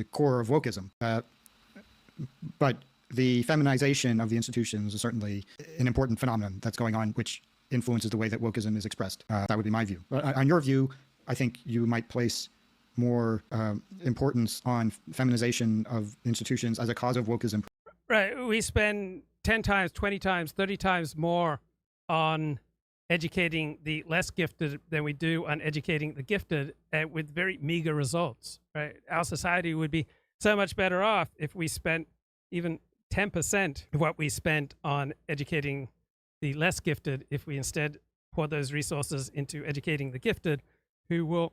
the core of wokeism. But the feminization of the institutions is certainly an important phenomenon that's going on, which influences the way that wokeism is expressed. That would be my view. On your view, I think you might place more importance on feminization of institutions as a cause of wokeism. Right. We spend 10 times, 20 times, 30 times more on educating the less gifted than we do on educating the gifted, with very meager results. Right. Our society would be so much better off if we spent even 10% of what we spent on educating the less gifted, if we instead pour those resources into educating the gifted, who will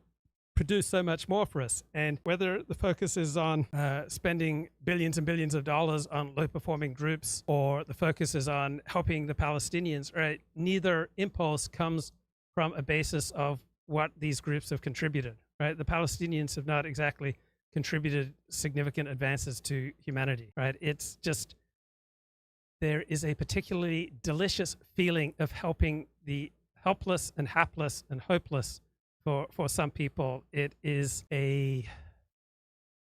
produce so much more for us. And whether the focus is on spending billions and billions of dollars on low-performing groups, or the focus is on helping the Palestinians, right? Neither impulse comes from a basis of what these groups have contributed, right? The Palestinians have not exactly contributed significant advances to humanity, right? It's just, there is a particularly delicious feeling of helping the helpless and hapless and hopeless. For some people, it is a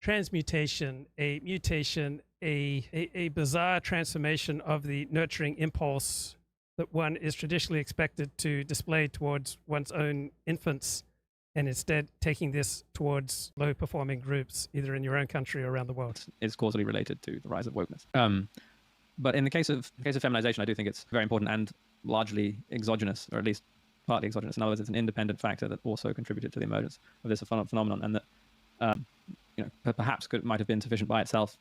transmutation, a mutation, a bizarre transformation of the nurturing impulse that one is traditionally expected to display towards one's own infants, and instead taking this towards low-performing groups, either in your own country or around the world. It's causally related to the rise of wokeness. But in the case of feminization, I do think it's very important and largely exogenous, or at least partly exogenous. In other words, it's an independent factor that also contributed to the emergence of this phenomenon, and that perhaps might have been sufficient by itself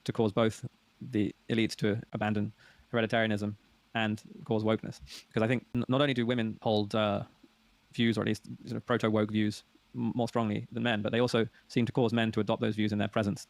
to cause both the elites to abandon hereditarianism and cause wokeness. Because I think not only do women hold views, or at least sort of proto-woke views, more strongly than men, but they also seem to cause men to adopt those views in their presence